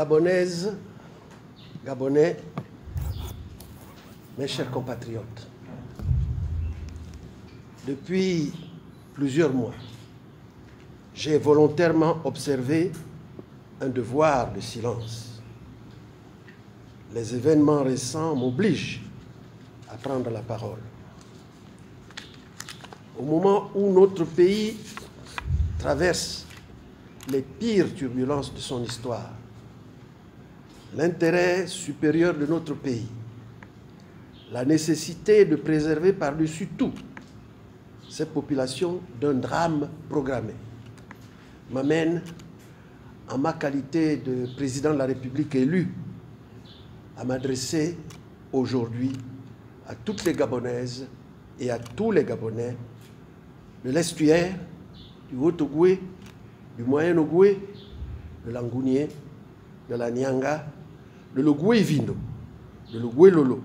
Gabonaises, Gabonais, mes chers compatriotes, depuis plusieurs mois, j'ai volontairement observé un devoir de silence. Les événements récents m'obligent à prendre la parole. Au moment où notre pays traverse les pires turbulences de son histoire, l'intérêt supérieur de notre pays, la nécessité de préserver par-dessus tout ces populations d'un drame programmé, m'amène, en ma qualité de président de la République élu, à m'adresser aujourd'hui à toutes les Gabonaises et à tous les Gabonais de l'estuaire, du Haut-Ogooué, du Moyen-Ogooué, de l'Angounié, de la Nyanga, de l'Ogooué-Vindo, de l'Ogooué-Lolo,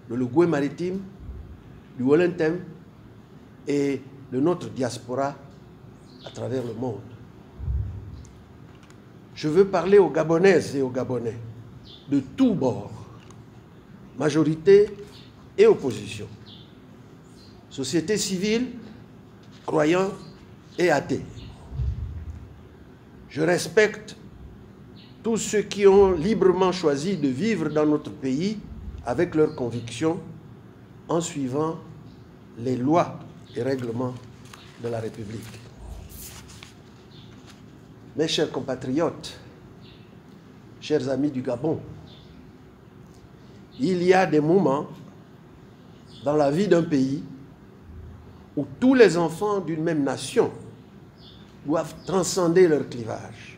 de l'Ogooué maritime, du Wolentem et de notre diaspora à travers le monde. Je veux parler aux Gabonaises et aux Gabonais de tous bords, majorité et opposition, société civile, croyants et athées. Je respecte tous ceux qui ont librement choisi de vivre dans notre pays avec leurs convictions en suivant les lois et règlements de la République. Mes chers compatriotes, chers amis du Gabon, il y a des moments dans la vie d'un pays où tous les enfants d'une même nation doivent transcender leur clivage,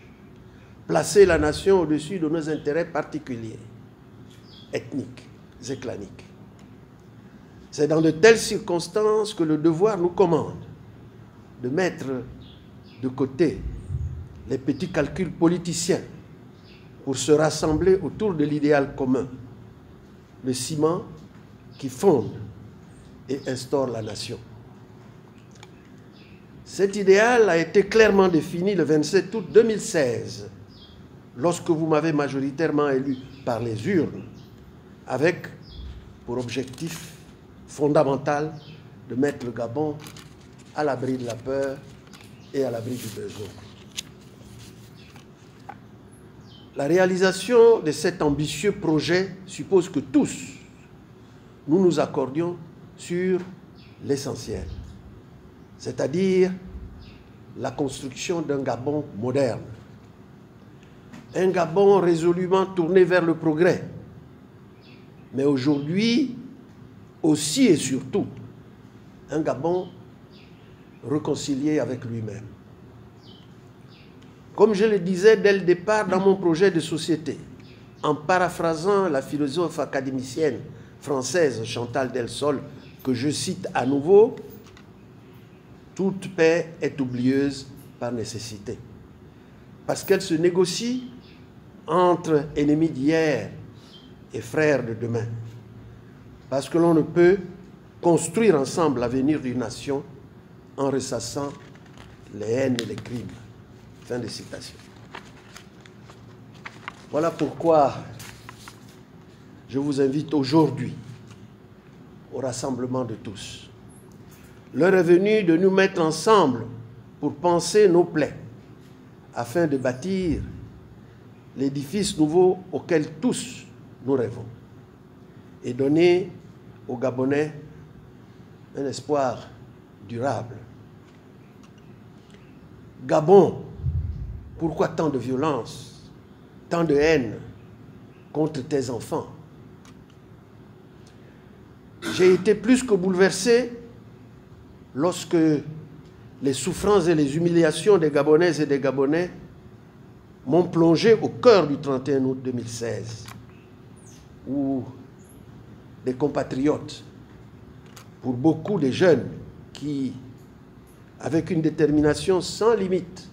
placer la nation au-dessus de nos intérêts particuliers, ethniques et claniques. C'est dans de telles circonstances que le devoir nous commande de mettre de côté les petits calculs politiciens pour se rassembler autour de l'idéal commun, le ciment qui fonde et instaure la nation. Cet idéal a été clairement défini le 27 août 2016, lorsque vous m'avez majoritairement élu par les urnes, avec pour objectif fondamental de mettre le Gabon à l'abri de la peur et à l'abri du besoin. La réalisation de cet ambitieux projet suppose que tous, nous nous accordions sur l'essentiel, c'est-à-dire la construction d'un Gabon moderne, un Gabon résolument tourné vers le progrès, mais aujourd'hui aussi et surtout un Gabon réconcilié avec lui-même. Comme je le disais dès le départ dans mon projet de société, en paraphrasant la philosophe académicienne française Chantal Delsol, que je cite à nouveau, toute paix est oublieuse par nécessité, parce qu'elle se négocie entre ennemis d'hier et frères de demain, parce que l'on ne peut construire ensemble l'avenir d'une nation en ressassant les haines et les crimes. Fin de citation. Voilà pourquoi je vous invite aujourd'hui au rassemblement de tous. L'heure est venue de nous mettre ensemble pour panser nos plaies, afin de bâtir l'édifice nouveau auquel tous nous rêvons, et donner aux Gabonais un espoir durable. Gabon, pourquoi tant de violence, tant de haine contre tes enfants? J'ai été plus que bouleversé lorsque les souffrances et les humiliations des Gabonaises et des Gabonais m'ont plongé au cœur du 31 août 2016, où des compatriotes, pour beaucoup de jeunes qui, avec une détermination sans limite,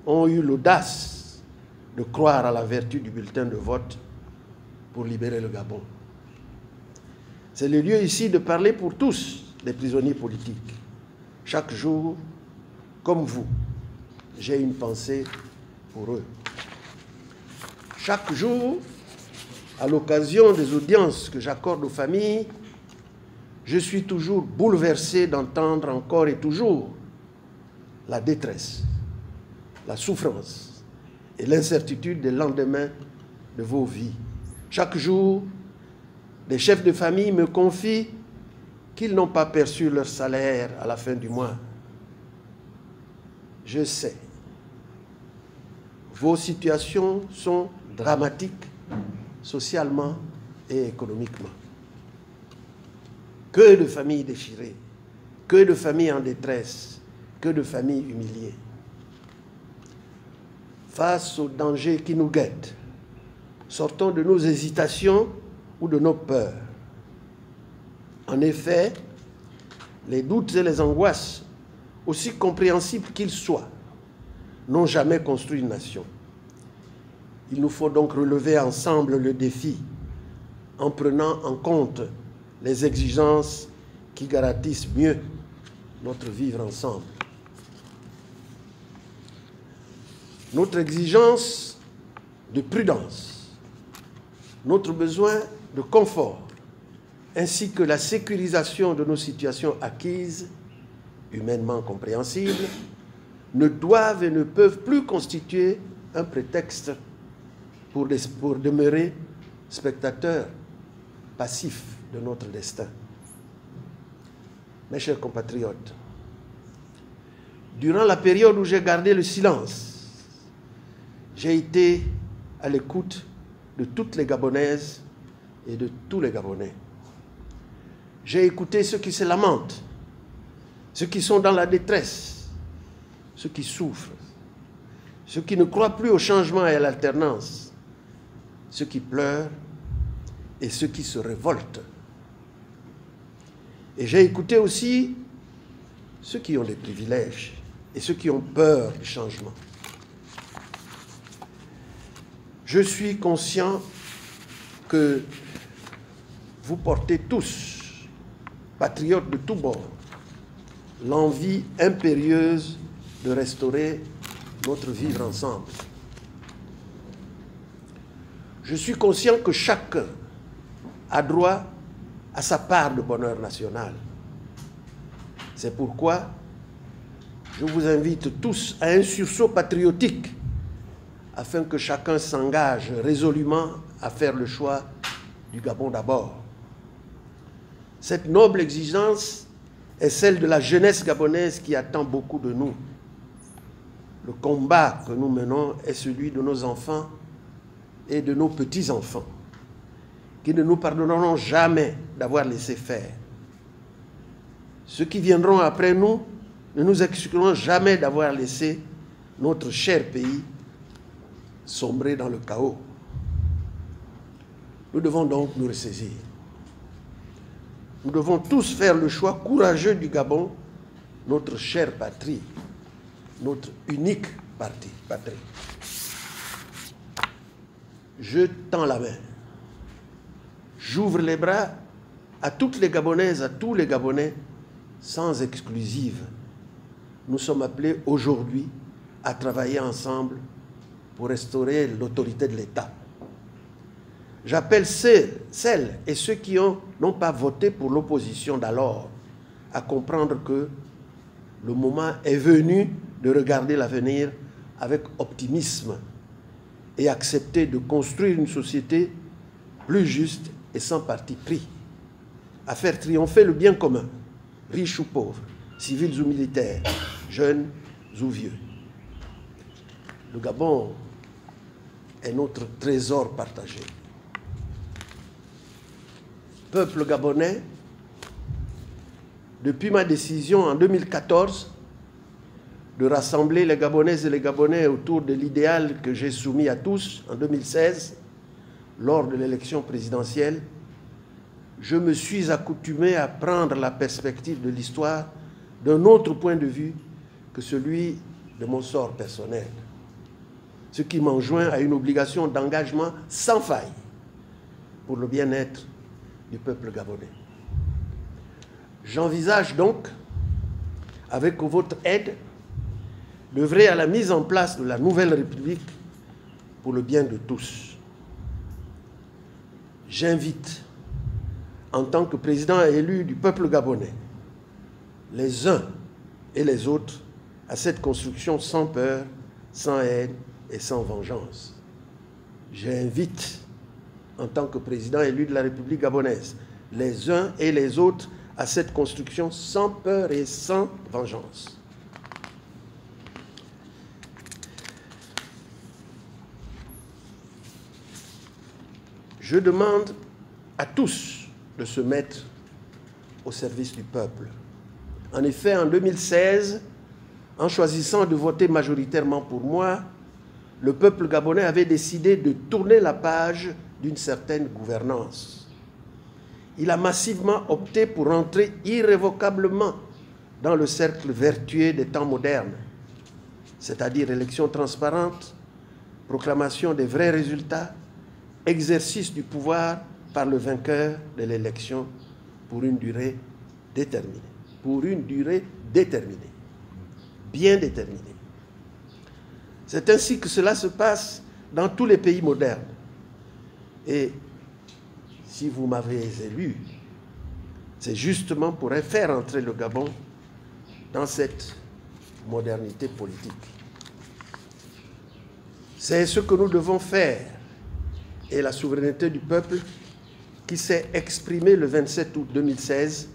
ont eu l'audace de croire à la vertu du bulletin de vote pour libérer le Gabon. C'est le lieu ici de parler pour tous les prisonniers politiques. Chaque jour, comme vous, j'ai une pensée pour eux. Chaque jour, à l'occasion des audiences que j'accorde aux familles, je suis toujours bouleversé d'entendre encore et toujours la détresse, la souffrance et l'incertitude des lendemains de vos vies. Chaque jour, des chefs de famille me confient qu'ils n'ont pas perçu leur salaire à la fin du mois. Je sais, vos situations sont dramatiques socialement et économiquement. Que de familles déchirées, que de familles en détresse, que de familles humiliées. Face aux dangers qui nous guettent, sortons de nos hésitations ou de nos peurs. En effet, les doutes et les angoisses, aussi compréhensibles qu'ils soient, n'ont jamais construit une nation. Il nous faut donc relever ensemble le défi en prenant en compte les exigences qui garantissent mieux notre vivre ensemble. Notre exigence de prudence, notre besoin de confort, ainsi que la sécurisation de nos situations acquises, humainement compréhensibles, ne doivent et ne peuvent plus constituer un prétexte pour demeurer spectateurs passifs de notre destin. Mes chers compatriotes, durant la période où j'ai gardé le silence, j'ai été à l'écoute de toutes les Gabonaises et de tous les Gabonais. J'ai écouté ceux qui se lamentent, ceux qui sont dans la détresse, ceux qui souffrent, ceux qui ne croient plus au changement et à l'alternance, ceux qui pleurent et ceux qui se révoltent. Et j'ai écouté aussi ceux qui ont des privilèges et ceux qui ont peur du changement. Je suis conscient que vous portez tous, patriotes de tous bords, l'envie impérieuse de restaurer notre vivre ensemble. Je suis conscient que chacun a droit à sa part de bonheur national. C'est pourquoi je vous invite tous à un sursaut patriotique afin que chacun s'engage résolument à faire le choix du Gabon d'abord. Cette noble exigence est celle de la jeunesse gabonaise qui attend beaucoup de nous. Le combat que nous menons est celui de nos enfants et de nos petits-enfants, qui ne nous pardonneront jamais d'avoir laissé faire. Ceux qui viendront après nous ne nous excuseront jamais d'avoir laissé notre cher pays sombrer dans le chaos. Nous devons donc nous ressaisir. Nous devons tous faire le choix courageux du Gabon, notre chère patrie, notre unique patrie. Je tends la main. J'ouvre les bras à toutes les Gabonaises, à tous les Gabonais, sans exclusive. Nous sommes appelés aujourd'hui à travailler ensemble pour restaurer l'autorité de l'État. J'appelle celles et ceux qui n'ont pas voté pour l'opposition d'alors à comprendre que le moment est venu de regarder l'avenir avec optimisme et accepter de construire une société plus juste et sans parti pris, à faire triompher le bien commun, riches ou pauvres, civils ou militaires, jeunes ou vieux. Le Gabon est notre trésor partagé. Peuple gabonais, depuis ma décision en 2014 de rassembler les Gabonaises et les Gabonais autour de l'idéal que j'ai soumis à tous en 2016, lors de l'élection présidentielle, je me suis accoutumé à prendre la perspective de l'histoire d'un autre point de vue que celui de mon sort personnel, ce qui m'enjoint à une obligation d'engagement sans faille pour le bien-être du peuple gabonais. J'envisage donc, avec votre aide, d'œuvrer à la mise en place de la nouvelle République pour le bien de tous. J'invite, en tant que président élu du peuple gabonais, les uns et les autres à cette construction sans peur, sans haine et sans vengeance. J'invite, en tant que président élu de la République gabonaise, les uns et les autres à cette construction sans peur et sans vengeance. Je demande à tous de se mettre au service du peuple. En effet, en 2016, en choisissant de voter majoritairement pour moi, le peuple gabonais avait décidé de tourner la page d'une certaine gouvernance. Il a massivement opté pour entrer irrévocablement dans le cercle vertueux des temps modernes, c'est-à-dire élection transparente, proclamation des vrais résultats, exercice du pouvoir par le vainqueur de l'élection pour une durée déterminée. Pour une durée déterminée, bien déterminée. C'est ainsi que cela se passe dans tous les pays modernes. Et si vous m'avez élu, c'est justement pour faire entrer le Gabon dans cette modernité politique. C'est ce que nous devons faire. Et la souveraineté du peuple qui s'est exprimée le 27 août 2016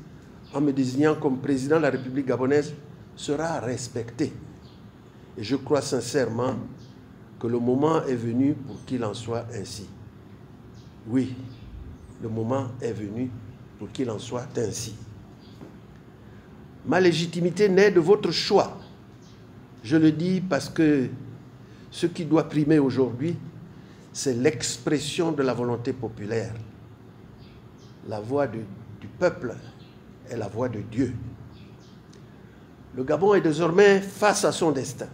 en me désignant comme président de la République gabonaise sera respectée. Et je crois sincèrement que le moment est venu pour qu'il en soit ainsi. Oui, le moment est venu pour qu'il en soit ainsi. Ma légitimité naît de votre choix. Je le dis parce que ce qui doit primer aujourd'hui, c'est l'expression de la volonté populaire. La voix du peuple est la voix de Dieu. Le Gabon est désormais face à son destin.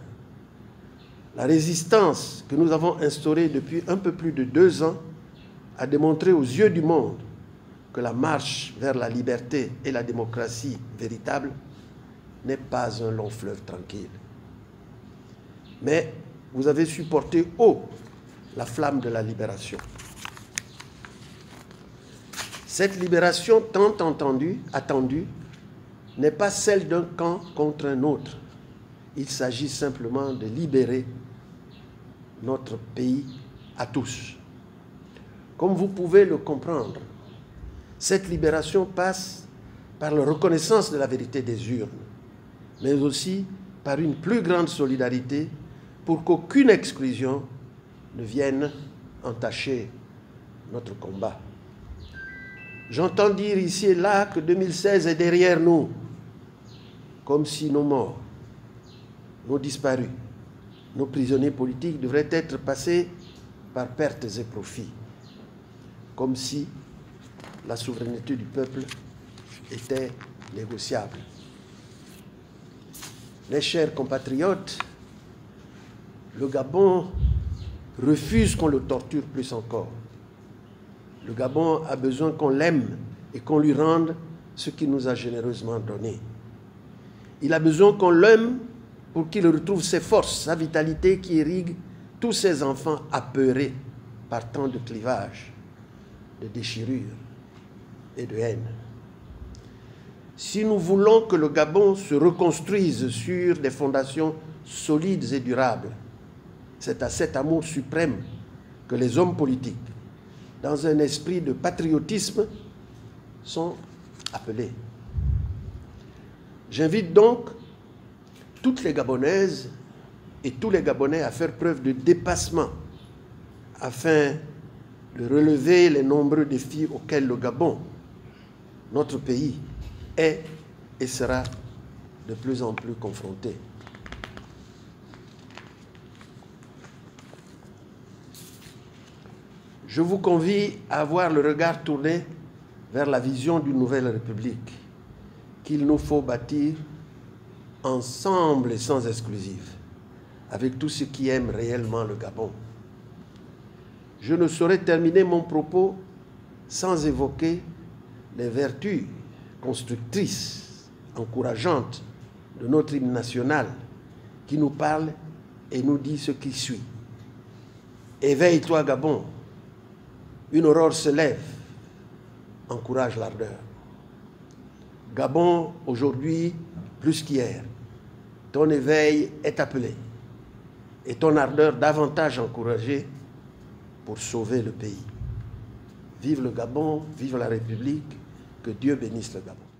La résistance que nous avons instaurée depuis un peu plus de 2 ans a démontré aux yeux du monde que la marche vers la liberté et la démocratie véritable n'est pas un long fleuve tranquille. Mais vous avez su porter haut la flamme de la libération. Cette libération tant attendue, n'est pas celle d'un camp contre un autre. Il s'agit simplement de libérer notre pays à tous. Comme vous pouvez le comprendre, cette libération passe par la reconnaissance de la vérité des urnes, mais aussi par une plus grande solidarité pour qu'aucune exclusion ne vienne entacher notre combat. J'entends dire ici et là que 2016 est derrière nous, comme si nos morts, nos disparus, nos prisonniers politiques devraient être passés par pertes et profits, comme si la souveraineté du peuple était négociable. Mes chers compatriotes, le Gabon refuse qu'on le torture plus encore. Le Gabon a besoin qu'on l'aime et qu'on lui rende ce qu'il nous a généreusement donné. Il a besoin qu'on l'aime pour qu'il retrouve ses forces, sa vitalité qui irrigue tous ses enfants apeurés par tant de clivages, de déchirures et de haine. Si nous voulons que le Gabon se reconstruise sur des fondations solides et durables, c'est à cet amour suprême que les hommes politiques, dans un esprit de patriotisme, sont appelés. J'invite donc toutes les Gabonaises et tous les Gabonais à faire preuve de dépassement afin de relever les nombreux défis auxquels le Gabon, notre pays, est et sera de plus en plus confronté. Je vous convie à avoir le regard tourné vers la vision d'une nouvelle République qu'il nous faut bâtir ensemble et sans exclusive, avec tous ceux qui aiment réellement le Gabon. Je ne saurais terminer mon propos sans évoquer les vertus constructrices, encourageantes de notre hymne national qui nous parle et nous dit ce qui suit. Éveille-toi, Gabon, une aurore se lève, encourage l'ardeur. Gabon, aujourd'hui, plus qu'hier, ton éveil est appelé et ton ardeur davantage encouragée pour sauver le pays. Vive le Gabon, vive la République, que Dieu bénisse le Gabon.